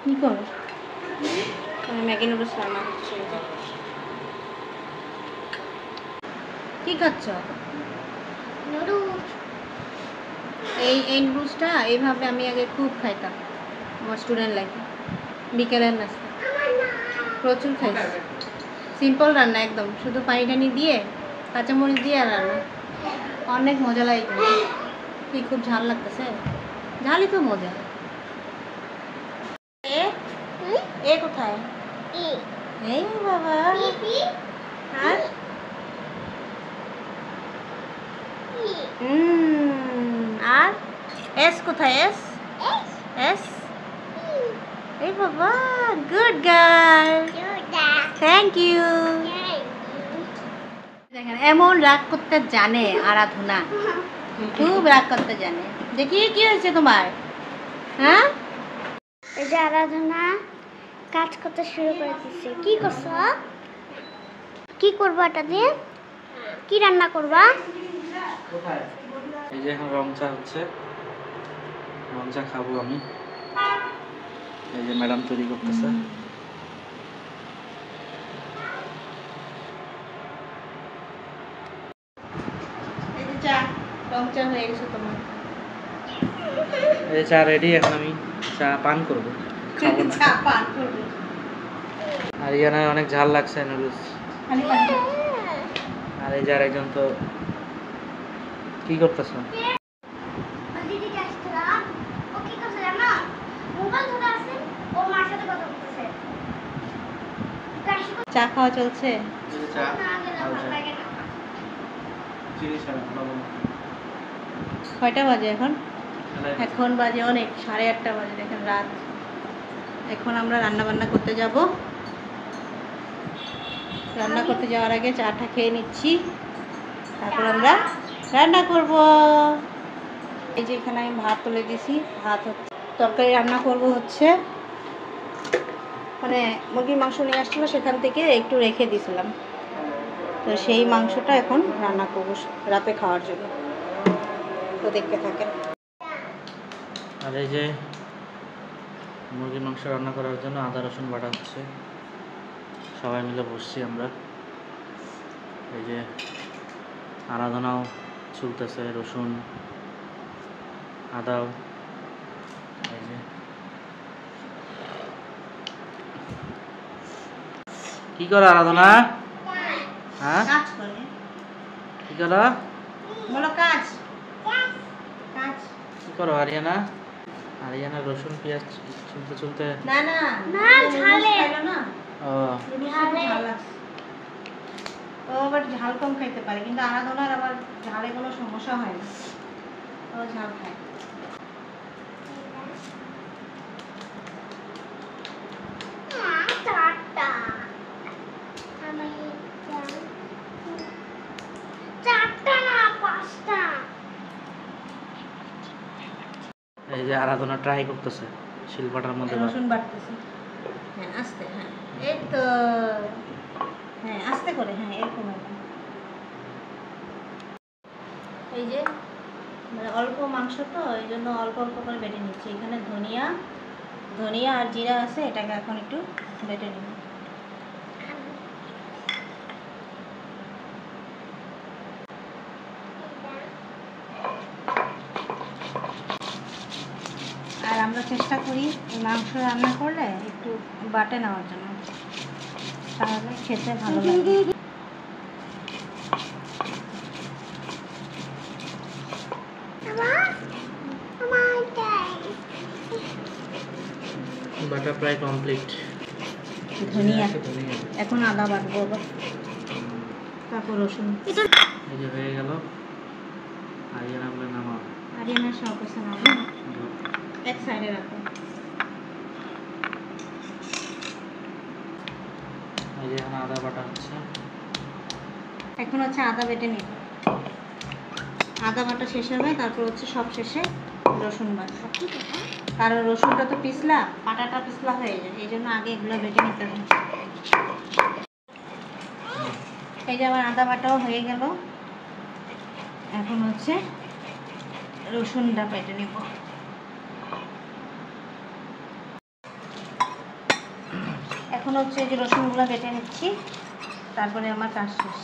কি করো? Maggi noodles রান্না করছি। কি খাচ্ছ? নুডলস। এই নুডলসটা এইভাবে আমি আগে খুব খাইতাম আমার স্টুডেন্ট লাইফে, বিকেলের নাস্তা প্রচুর খাইছি। সিম্পল রান্না একদম, শুধু পানি টানি দিয়ে কাঁচামরিচ দিয়ে আর রান্না, অনেক মজা লাগে। কি খুব ঝাল লাগতেছে? ঝালই তো মজা। এ কোথায়? এই বাবা। আর আর এস কোথায়? এস এস এই বাবা, গুড গার্ল, থ্যাংক ইউ। দেখেন এমন রাগ করতে জানে আরাধনা, খুব রাগ করতে জানে। দেখি কি হয়েছে তোমার? হ্যাঁ, এই যে আরাধনা কাজ করতে শুরু করে দিচ্ছে। কি করছো? কি করবো এটা দিয়ে? কি রান্না করবা? এই যে এখন রং চা হচ্ছে, রং চা খাবো আমি। এই যে ম্যাডাম তৈরি করতেছে। এই যে চা, রং চা হয়ে গেছে তোমার। এই চা রেডি, এখন আমি চা পান করবো, খাবো না। চা পান করবে? আর ইয়ানা অনেক ঝাল লাগছে নুডলস। খালি পানি। আর এই যে আরেকজন তো কি করতেছো? দিদিকে আসছিলাম, ও কি করছে জানো? মোবাইল ধরে আছে, ওর মার সাথে কথা বলতেছে। চা খাওয়া চলছে। এই যে চা, লাল চা, চিনি ছাড়া, লবণ। কয়টা বাজে এখন? এখন বাজে অনেক, 8:30 বাজে। দেখেন রাত। এখন আমরা রান্না বান্না করতে যাব। রান্না করতে যাওয়ার আগে চাটা খেয়ে নিচ্ছি, তারপর আমরা রান্না করব। এই যে এখানে আমি ভাত তুলে দিয়েছি, ভাত হচ্ছে, তরকারি রান্না করব হচ্ছে, মানে মুরগির মাংস নিয়ে আসছিল, সেখান থেকে একটু রেখে দিয়েছিলাম, তো সেই মাংসটা এখন রান্না করব রাতে খাওয়ার জন্য। তো দেখতে থাকেন। আর এই যে মুরগির মাংস রান্না করার জন্য আদা রসুন বাটা হচ্ছে, সবাই মিলে বসছি আমরা। এই যে আরাধনাও চলতেছে, রসুন আদাও। এই যে কি করো আরাধনা? হ্যাঁ, কাজ করে। কি করো? বলো কাজ। কাজ। কি করো আরিয়ানা? আরিয়ানা রসুন পেঁয়াজ চুলতে চুলতে। না না না, ঝালে। খাইলো না। ও ঝালে ঝাল লাগছে। ও আবার ঝাল কম খাইতে পারে, কিন্তু আরাধনার আবার ঝালে কোনো সমস্যা হয় না, ও ঝাল খায়। চারটা। আমি চারটা না, পাঁচটা। এই যে আরাধনা ট্রাই করতেছে শিলপাটার মধ্যে। রসুন বাটতেছি। হ্যাঁ আস্তে, হ্যাঁ এই তো, হ্যাঁ আস্তে করে, হ্যাঁ এরকম এরকম। এই যে মানে অল্প মাংস তো, এই জন্য অল্প অল্প করে বেটে নিচ্ছি। এখানে ধনিয়া ধনিয়া আর জিরা আছে, এটাকে এখন একটু বেটে নিব। আর আমরা চেষ্টা করি এই মাংস রান্না করলে একটু বাটে নেওয়ার জন্য, তাহলে খেতে ভালো লাগে। বাটা প্রায় কমপ্লিট। ধনিয়া, এখন আদা বাটবো আবার, তারপর রসুন। এই যে হয়ে গেল। আরিয়ানা বলে নামাও। আরিয়ানা সব কিছু নাও, এক সাইডে রাখো। এই যে এখন আদা বাটা হচ্ছে। এখন হচ্ছে আদা বেটে নিব। আদা বাটা শেষ হবে, তারপর হচ্ছে সব শেষে রসুন বাটা। কারণ রসুনটা তো পিছলা, পাটাটা পিছলা হয়ে যায়, এই জন্য আগে এগুলো বেটে নিতে হবে। এই যে আমার আদা বাটাও হয়ে গেল, এখন হচ্ছে রসুনটা বেটে নেব। এখন হচ্ছে এই যে রসুনগুলো বেটে নিচ্ছি, তারপরে আমার কাজ শেষ,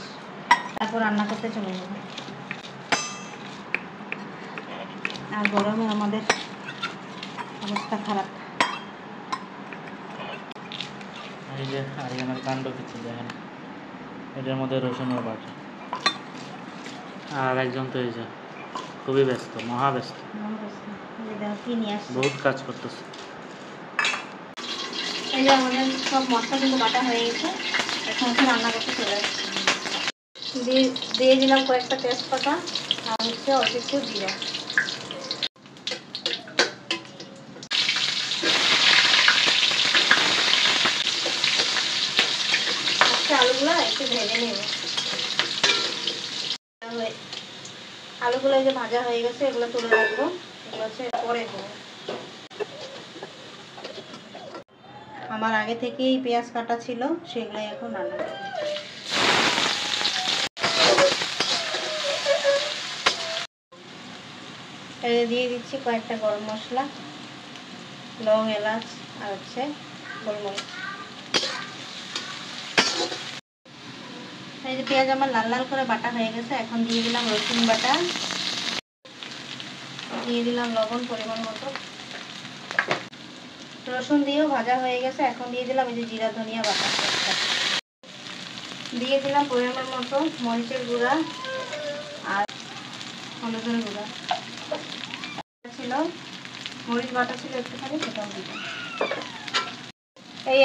তারপর রান্না করতে চলে যাব। আর গরমে আমাদের অবস্থা খারাপ। এই যে আরিয়ানার কাণ্ড কিছু দেখেন, এটার মধ্যে রসুনের বাটা। আর একজন তো এই যে খুবই ব্যস্ত, মহাব্যস্ত, কি নিয়ে আসছে, বহুত কাজ করতেছে। এই যে আমাদের সব মশলা কিন্তু বাটা হয়ে গেছে, এখন হচ্ছে রান্না করতে চলে আসছে। দিয়ে দিলাম কয়েকটা তেজপাতা আর হচ্ছে অল্প একটু জিরা। আচ্ছা, আলুগুলো একটু ভেজে নেব। আলুগুলো এই যে ভাজা হয়ে গেছে, এগুলো তুলে রাখবো, এগুলো হচ্ছে পরে দেবো। আমার আগে থেকেই পেঁয়াজ কাটা ছিল, সেগুলোই এখন রান্না করবো। দিয়ে দিচ্ছি কয়েকটা গরম মশলা, লং, এলাচ আর হচ্ছে গোলমরিচ। এই যে পেঁয়াজ আমার লাল লাল করে বাটা হয়ে গেছে, এখন দিয়ে দিলাম রসুন বাটা, দিয়ে দিলাম লবণ পরিমাণ মতো। রসুন দিয়েও ভাজা হয়ে গেছে, এখন দিয়ে দিলাম এই যে জিরা ধনিয়া বাটা, দিয়ে দিলাম পরিমাণ মতো মরিচের গুঁড়া আর হলুদের গুঁড়া ছিল, মরিচ বাটা ছিল একটুখানি, সেটাও দিলাম। এই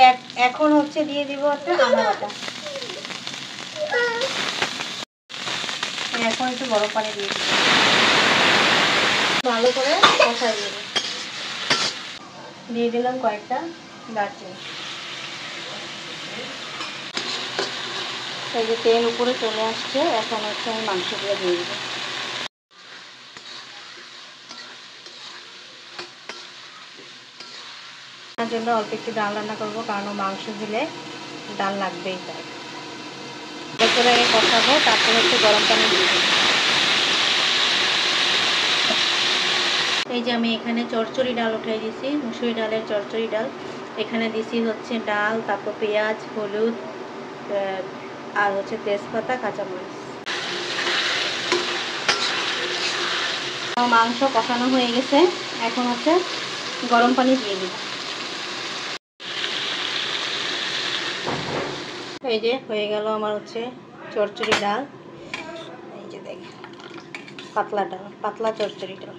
এখন হচ্ছে দিয়ে দিব হচ্ছে আদা বাটা। এখন একটু গরম পানি দিয়ে দিব, ভালো করে কষাই দেব। দিয়ে দিলাম কয়েকটা দারচিনি। এই যে তেল উপরে চলে আসছে, এখন হচ্ছে আমি মাংসগুলো দিয়ে দেবো। তার জন্য অল্প একটু ডাল রান্না করবো, কারণ মাংস দিলে ডাল লাগবেই। তাই করে আগে কষাবো, তারপর হচ্ছে গরম পানি দিয়ে দেবো। এই যে আমি এখানে চচ্চড়ি ডাল উঠিয়ে দিয়েছি, মুসুরি ডালের চচ্চড়ি ডাল। এখানে দিছি হচ্ছে ডাল, তারপর পেঁয়াজ, হলুদ আর হচ্ছে তেজপাতা, কাঁচামরিচ। মাংস কষানো হয়ে গেছে, এখন হচ্ছে গরম পানি দিয়ে দিব। এই যে হয়ে গেল আমার হচ্ছে চচ্চড়ি ডাল। এই যে দেখেন, পাতলা ডাল, পাতলা চচ্চড়ি ডাল,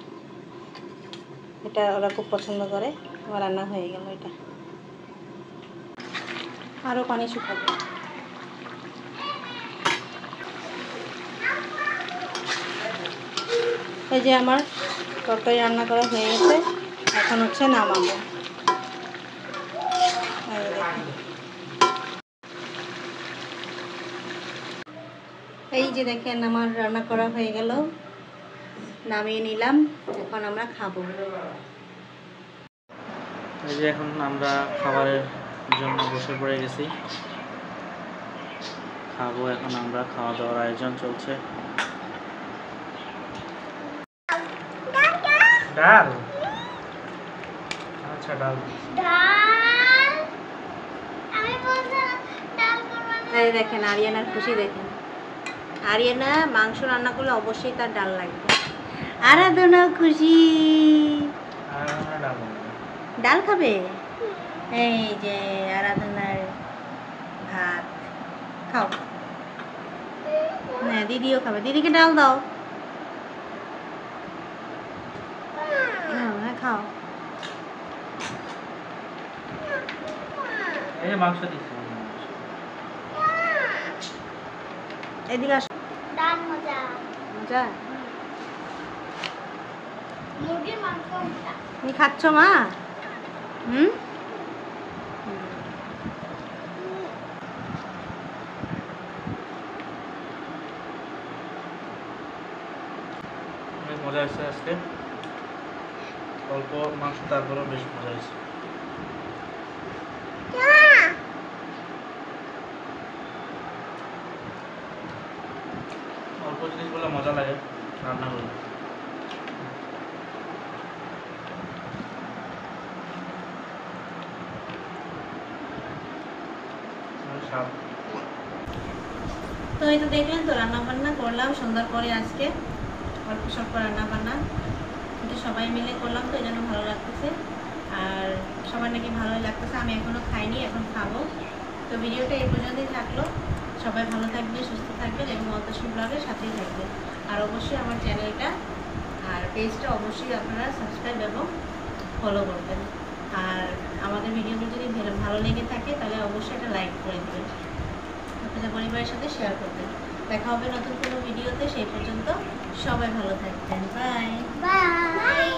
এটা ওরা খুব পছন্দ করে। আমার রান্না হয়ে গেল এটা। আরও পানি শুকাবে। এই যে আমার তরকারি রান্না করা হয়ে গেছে, এখন হচ্ছে নামাবো। এই যে দেখেন আমার রান্না করা হয়ে গেল, নামিয়ে নিলাম, এখন আমরা খাবো। এই যে এখন আমরা খাবারের জন্য বসে পড়ে গেছি, খাবো এখন আমরা। খাওয়া দাওয়ার আয়োজন চলছে। ডাল, আচ্ছা ডাল। এই দেখেন আরিয়ানার খুশি দেখেন। আরিয়ানা মাংস রান্না করলে অবশ্যই তার ডাল লাগবে। আরাধনা খুশি, ডাল খাবে। এই যে আরাধনার ভাত খাও, হ্যাঁ দিদিও খাবে, দিদিকে ডাল দাও। হ্যাঁ খাও। এই মাংস দিচ্ছি, এদিকে আসো। ডাল মজা, মজা। মুরগির মাংস মজা। তুমি খাচ্ছ মা? হুম, মজা হয়েছে আজকে। অল্প মাংস, তারপরেও বেশ মজা হয়েছে। অল্প জিনিসগুলো মজা লাগে রান্না করলে। তো এই তো দেখলেন তো রান্না বান্না করলাম সন্ধ্যার পরে আজকে অল্প স্বল্প রান্না বান্না কিন্তু সবাই মিলে করলাম তো এই জন্য ভালো লাগতেছে আর সবার নাকি ভালোই লাগতেছে। আমি এখনও খাইনি, এখন খাবো। তো ভিডিওটা এই পর্যন্তই থাকলো। সবাই ভালো থাকবে, সুস্থ থাকবেন এবং অন্তঃসী ব্লগের সাথেই থাকবেন। আর অবশ্যই আমার চ্যানেলটা আর পেজটা অবশ্যই আপনারা সাবস্ক্রাইব এবং ফলো করবেন। আর আমাদের ভিডিওগুলো যদি ভালো লেগে থাকে তাহলে অবশ্যই একটা লাইক করে দেবেন, আপনাদের পরিবারের সাথে শেয়ার করবেন। দেখা হবে নতুন কোনো ভিডিওতে। সেই পর্যন্ত সবাই ভালো থাকবেন। Bye bye.